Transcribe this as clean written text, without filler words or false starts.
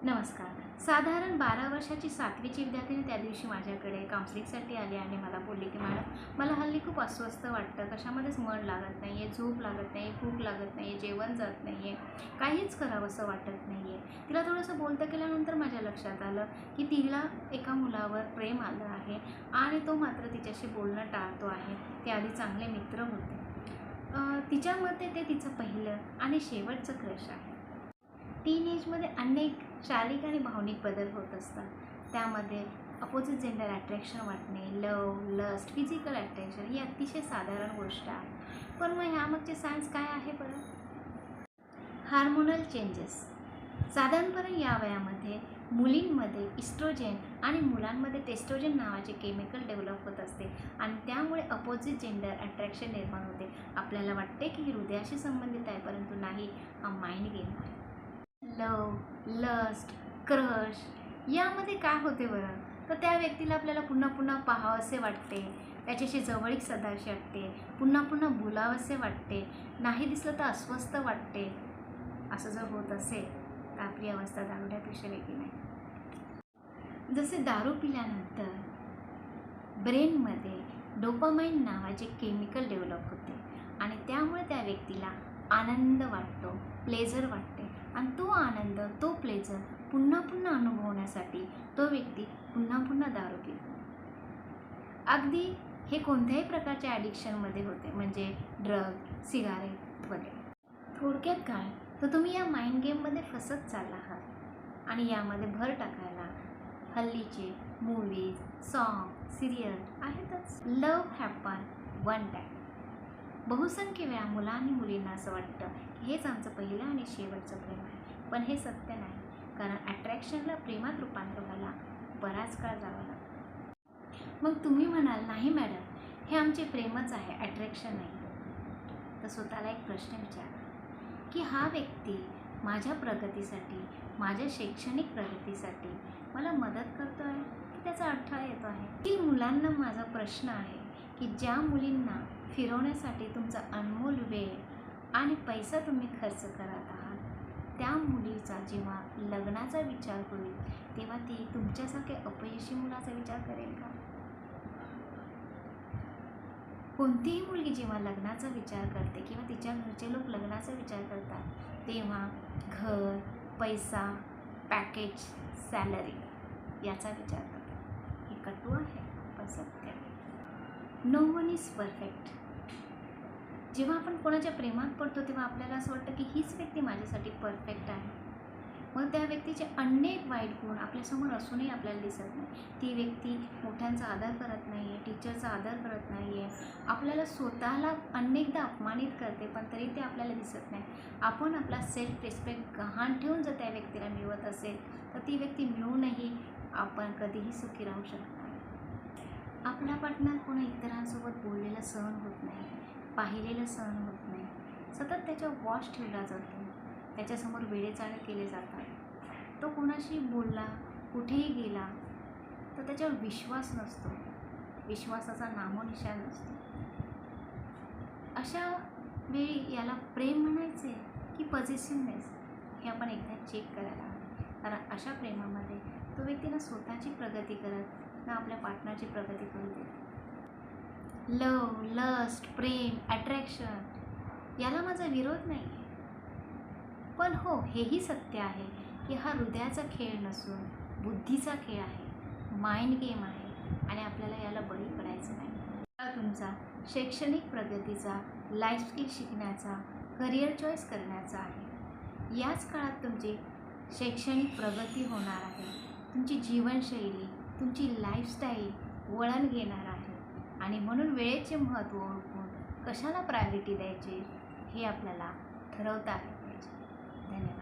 नमस्कार. साधारण 12 वर्षाची 7वीची विद्यार्थिनी त्या दिवशी माझ्याकडे काउन्सिलिंगसाठी आली आणि मला बोलली की मॅडम मला हल्ली खूप अस्वस्थ वाटतं, कशामध्येच मन लागत नाही आहे, झोप लागत नाही आहे, भूक लागत नाही आहे, जेवण जात नाही आहे, काहीच करावंसं वाटत नाही आहे. तिला थोडंसं बोलतं केल्यानंतर माझ्या लक्षात आलं की तिला एका मुलावर प्रेम आलं आहे आणि तो मात्र तिच्याशी बोलणं टाळतो आहे. ते आधी चांगले मित्र होते. तिच्या मते ते तिचं पहिलं आणि शेवटचं क्रश आहे. टीन एजमध्ये अनेक शारीरिक आणि भावनिक बदल होत असतात. त्यामध्ये अपोजिट जेंडर अट्रॅक्शन वाटणे, लव, लस्ट, फिजिकल अट्रॅक्शन ही अतिशय साधारण गोष्ट आहे. पण मग ह्यामागचे सायन्स काय आहे बरं? Hormonal changes. साधारणपणे या वयामध्ये मुलींमध्ये इस्ट्रोजेन आणि मुलांमध्ये टेस्ट्रोजेन नावाचे केमिकल डेव्हलप होत असते आणि त्यामुळे अपोजिट जेंडर अट्रॅक्शन निर्माण होते. आपल्याला वाटते की ही हृदयाशी संबंधित आहे, परंतु नाही, हा माइंड गेम आहे. लव, लस्ट, क्रश यामध्ये काय होते बरं? तर त्या व्यक्तीला आपल्याला पुन्हा पुन्हा पाहावंसे वाटते, त्याच्याशी जवळीक साधावीशी वाटते, पुन्हा पुन्हा बोलावंसे वाटते, नाही दिसलं तर अस्वस्थ वाटते. असं जर होत असेल तर आपली अवस्था दारुड्यापेक्षा वेगळी नाही. जसे दारू पिल्यानंतर ब्रेनमध्ये डोपामाइन नावाचे केमिकल डेव्हलप होते आणि त्यामुळे त्या व्यक्तीला आनंद वाटतो, प्लेजर वाटते आणि तो आनंद, तो प्लेजर पुन्हा पुन्हा अनुभवण्यासाठी तो व्यक्ती पुन्हा पुन्हा दारू पितो. अगदी हे कोणत्याही प्रकारच्या ॲडिक्शनमध्ये होते, म्हणजे ड्रग, सिगारेट वगैरे. थोडक्यात काय, तर तुम्ही या माइंड गेममध्ये फसत चालला आहात आणि यामध्ये भर टाकायला हल्लीचे मूवीज, सॉन्ग, सिरियल आहेतच. लव हॅपन वन टाईम. बहुसंख्य वेळा मुला आणि मुलींना असं वाटतं की हेच आमचं पहिलं आणि शेवटचं प्रेम आहे, पण हे सत्य नाही. कारण अट्रॅक्शनला प्रेमात रूपांतर व्हायला बराच काळ जावा लागतो. मग तुम्ही म्हणाल, नाही मॅडम, हे आमचे प्रेमच आहे, अट्रॅक्शन नाही. तर स्वतःला एक प्रश्न विचारा की हा व्यक्ती माझ्या प्रगतीसाठी, माझ्या शैक्षणिक प्रगतीसाठी मला मदत करतो आहे की त्याचा अडथळा येतो आहे? की मुलांना माझा प्रश्न आहे की ज्या मुलींना फिरवण्यासाठी तुमचा अनमोल वेळ आणि पैसा तुम्ही खर्च करत आहात, त्या मुलीचा जेव्हा लग्नाचा विचार होईल तेव्हा ती तुमच्यासारख्या अपयशी मुलाचा विचार करेल का? कोणतीही मुलगी जेव्हा लग्नाचा विचार करते किंवा तिच्या घरचे लोक लग्नाचा विचार करतात तेव्हा घर, पैसा, पॅकेज, सॅलरी याचा विचार करतात. हे कटू आहे पण सत्य आहे. No one is perfect. जेव्हा आपण कोणाच्या प्रेमात पडतो तेव्हा आपल्याला असं वाटतं की हीच व्यक्ती माझ्यासाठी परफेक्ट आहे. मग त्या व्यक्तीचे अनेक वाईट गुण आपल्यासमोर असूनही आपल्याला दिसत नाही. ती व्यक्ती मोठ्यांचा आदर करत नाही आहे, टीचरचा आदर करत नाही आहे, आपल्याला स्वतःला अनेकदा अपमानित करते, पण तरी ते आपल्याला दिसत नाही. आपण आपला सेल्फ रिस्पेक्ट गहाण ठेवून जर त्या व्यक्तीला मिळवत असेल तर ती व्यक्ती मिळूनही आपण कधीही सुखी राहू शकत नाही. आपला पार्टनर कोणा इतरांसोबत बोललेलं सहन होत नाही, पाहिलेलं सहन होत नाही, सतत त्याच्यावर वॉच ठेवला जातो, त्याच्यासमोर वेडेचाळे केले जातात. तो कोणाशी बोलला, कुठेही गेला तर त्याच्यावर विश्वास नसतो, विश्वासाचा नामोनिशाण नसतो. अशा वेळी याला प्रेम म्हणायचे की पॉझिटिव्हनेस हे आपण एकदा चेक करायला हवं. कारण अशा प्रेमामध्ये तो व्यक्ती ना स्वतःची प्रगती करत ना आपल्या पार्टनरची प्रगती करू देत. लव, लस्ट, प्रेम, अट्रॅक्शन याला माझा विरोध नाही आहे, पण हो, हेही सत्य आहे की हा हृदयाचा खेळ नसून बुद्धीचा खेळ आहे, माइंड गेम आहे आणि आपल्याला याला बळी पडायचं नाही. तुमचा शैक्षणिक प्रगतीचा, लाईफ स्किल शिकण्याचा, करिअर चॉईस करण्याचा आहे. याच काळात तुमची शैक्षणिक प्रगती होणार आहे, तुमची जीवनशैली, तुमची लाईफस्टाईल वळण घेणार आहे आणि म्हणून वेळेचे महत्त्व ओळखून कशाला प्रायोरिटी द्यायची हे आपल्याला ठरवता आले पाहिजे. धन्यवाद.